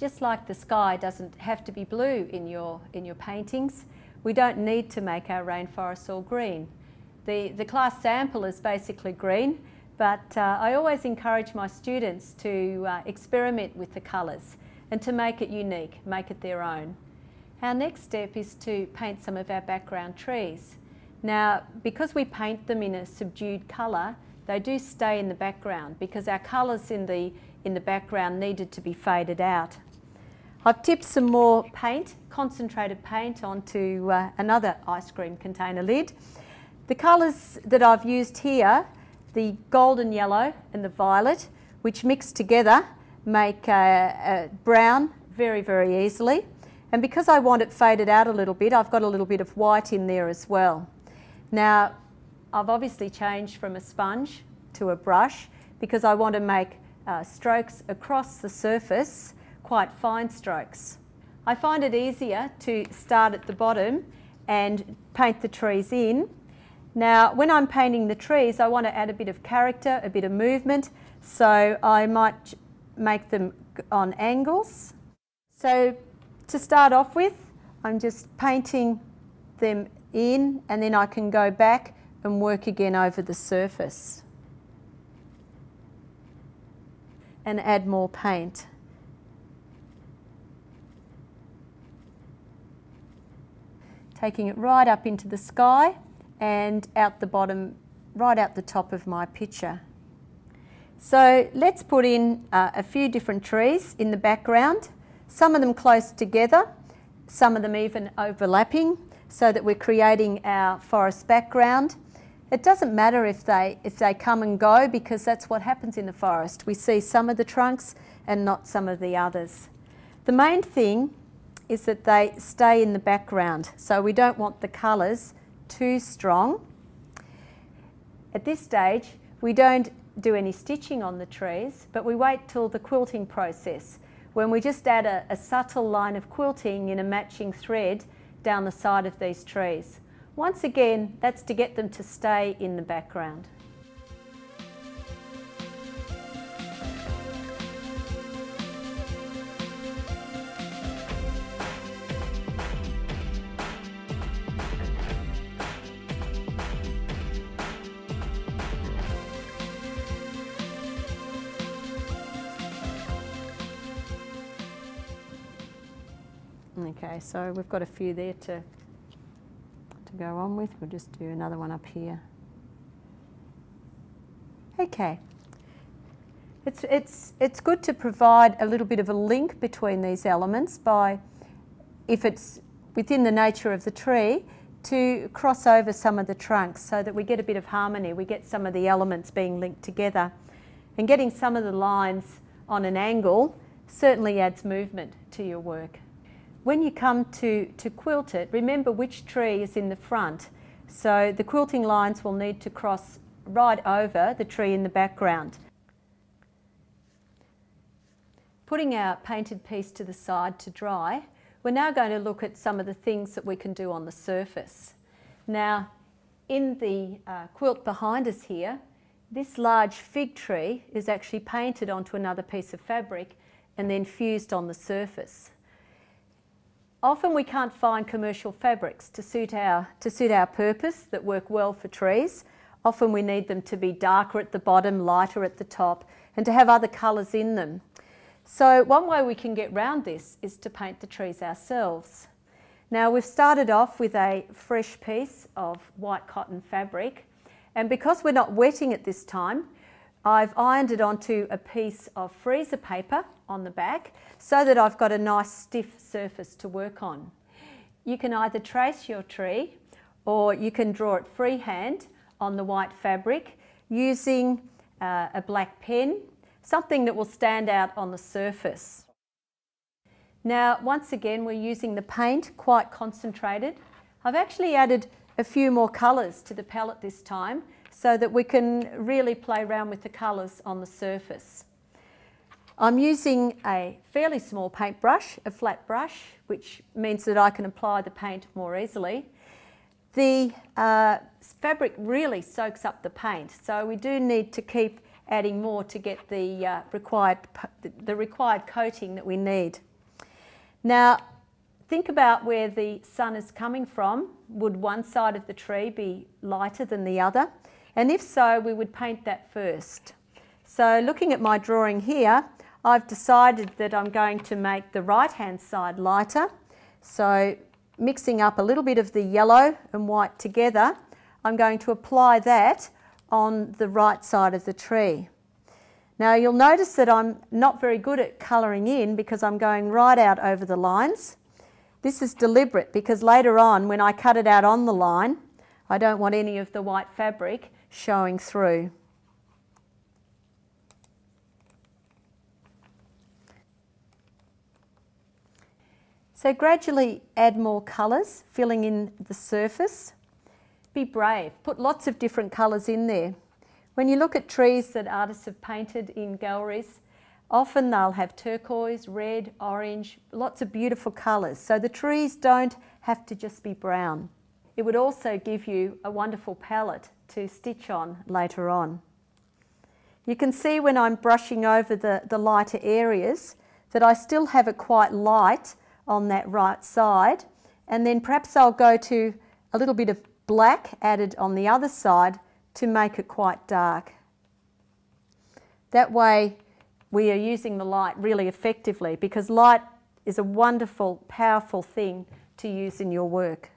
just like the sky doesn't have to be blue in your paintings, we don't need to make our rainforests all green. The class sample is basically green, but I always encourage my students to experiment with the colours and to make it unique, make it their own. Our next step is to paint some of our background trees. Now, because we paint them in a subdued colour, they do stay in the background because our colours in the background needed to be faded out. I've tipped some more paint, concentrated paint, onto another ice cream container lid. The colours that I've used here, the golden yellow and the violet, which mixed together make a brown very, very easily. And because I want it faded out a little bit, I've got a little bit of white in there as well. Now, I've obviously changed from a sponge to a brush because I want to make strokes across the surface, quite fine strokes. I find it easier to start at the bottom and paint the trees in. Now, when I'm painting the trees, I want to add a bit of character, a bit of movement, so I might make them on angles. So to start off with, I'm just painting them in, and then I can go back and work again over the surface and add more paint. Taking it right up into the sky and out the bottom, right out the top of my picture. So let's put in a few different trees in the background, some of them close together, some of them even overlapping, so that we're creating our forest background. It doesn't matter if they come and go, because that's what happens in the forest. We see some of the trunks and not some of the others. The main thing is that they stay in the background, so we don't want the colours too strong. At this stage, we don't do any stitching on the trees, but we wait till the quilting process, when we just add a subtle line of quilting in a matching thread down the side of these trees. Once again, that's to get them to stay in the background. Okay, so we've got a few there to go on with. We'll just do another one up here. Okay. It's good to provide a little bit of a link between these elements by, if it's within the nature of the tree, to cross over some of the trunks so that we get a bit of harmony, we get some of the elements being linked together. And getting some of the lines on an angle certainly adds movement to your work. When you come to quilt it, remember which tree is in the front. So the quilting lines will need to cross right over the tree in the background. Putting our painted piece to the side to dry, we're now going to look at some of the things that we can do on the surface. Now, in the quilt behind us here, this large fig tree is actually painted onto another piece of fabric and then fused on the surface. Often we can't find commercial fabrics to suit our purpose that work well for trees. Often we need them to be darker at the bottom, lighter at the top, and to have other colours in them. So one way we can get round this is to paint the trees ourselves. Now, we've started off with a fresh piece of white cotton fabric, and because we're not wetting it this time, I've ironed it onto a piece of freezer paper on the back so that I've got a nice stiff surface to work on. You can either trace your tree or you can draw it freehand on the white fabric using a black pen, something that will stand out on the surface. Now, once again, we're using the paint quite concentrated. I've actually added a few more colours to the palette this time so that we can really play around with the colours on the surface. I'm using a fairly small paintbrush, a flat brush, which means that I can apply the paint more easily. The fabric really soaks up the paint, so we do need to keep adding more to get the required coating that we need. Now, think about where the sun is coming from. Would one side of the tree be lighter than the other? And if so, we would paint that first. So looking at my drawing here, I've decided that I'm going to make the right-hand side lighter. So mixing up a little bit of the yellow and white together, I'm going to apply that on the right side of the tree. Now you'll notice that I'm not very good at colouring in because I'm going right out over the lines. This is deliberate because later on when I cut it out on the line, I don't want any of the white fabric showing through. So gradually add more colours, filling in the surface. Be brave, put lots of different colours in there. When you look at trees that artists have painted in galleries, often they'll have turquoise, red, orange, lots of beautiful colours. So the trees don't have to just be brown. It would also give you a wonderful palette to stitch on later on. You can see when I'm brushing over the lighter areas that I still have it quite light on that right side, and then perhaps I'll go to a little bit of black added on the other side to make it quite dark. That way we are using the light really effectively, because light is a wonderful, powerful thing to use in your work.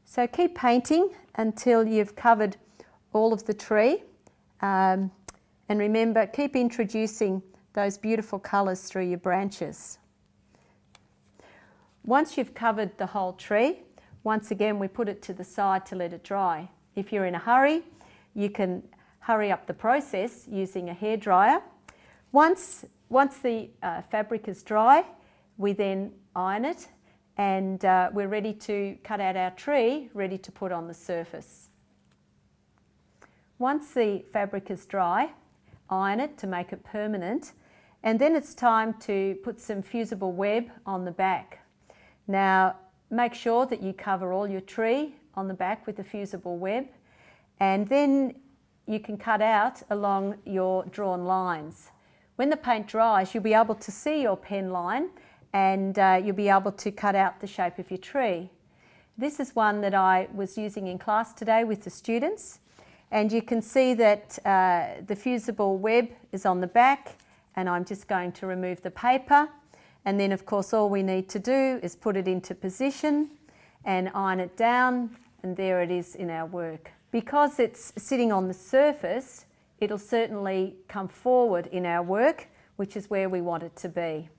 So keep painting until you've covered all of the tree, and remember, keep introducing those beautiful colours through your branches. Once you've covered the whole tree, once again we put it to the side to let it dry. If you're in a hurry, you can hurry up the process using a hairdryer. Once the fabric is dry, we then iron it, and we're ready to cut out our tree, ready to put on the surface. Once the fabric is dry, iron it to make it permanent, and then it's time to put some fusible web on the back. Now make sure that you cover all your tree on the back with the fusible web, and then you can cut out along your drawn lines. When the paint dries, you'll be able to see your pen line, and you'll be able to cut out the shape of your tree. This is one that I was using in class today with the students, and you can see that the fusible web is on the back, and I'm just going to remove the paper, and then of course all we need to do is put it into position and iron it down, and there it is in our work. Because it's sitting on the surface, it'll certainly come forward in our work, which is where we want it to be.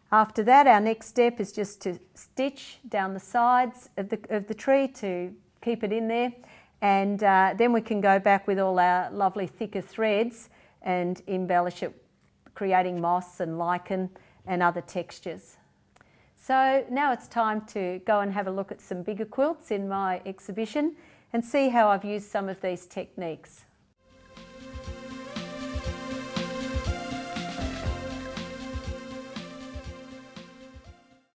After that, our next step is just to stitch down the sides of the tree to keep it in there, and then we can go back with all our lovely thicker threads and embellish it, creating moss and lichen and other textures. So now it's time to go and have a look at some bigger quilts in my exhibition and see how I've used some of these techniques.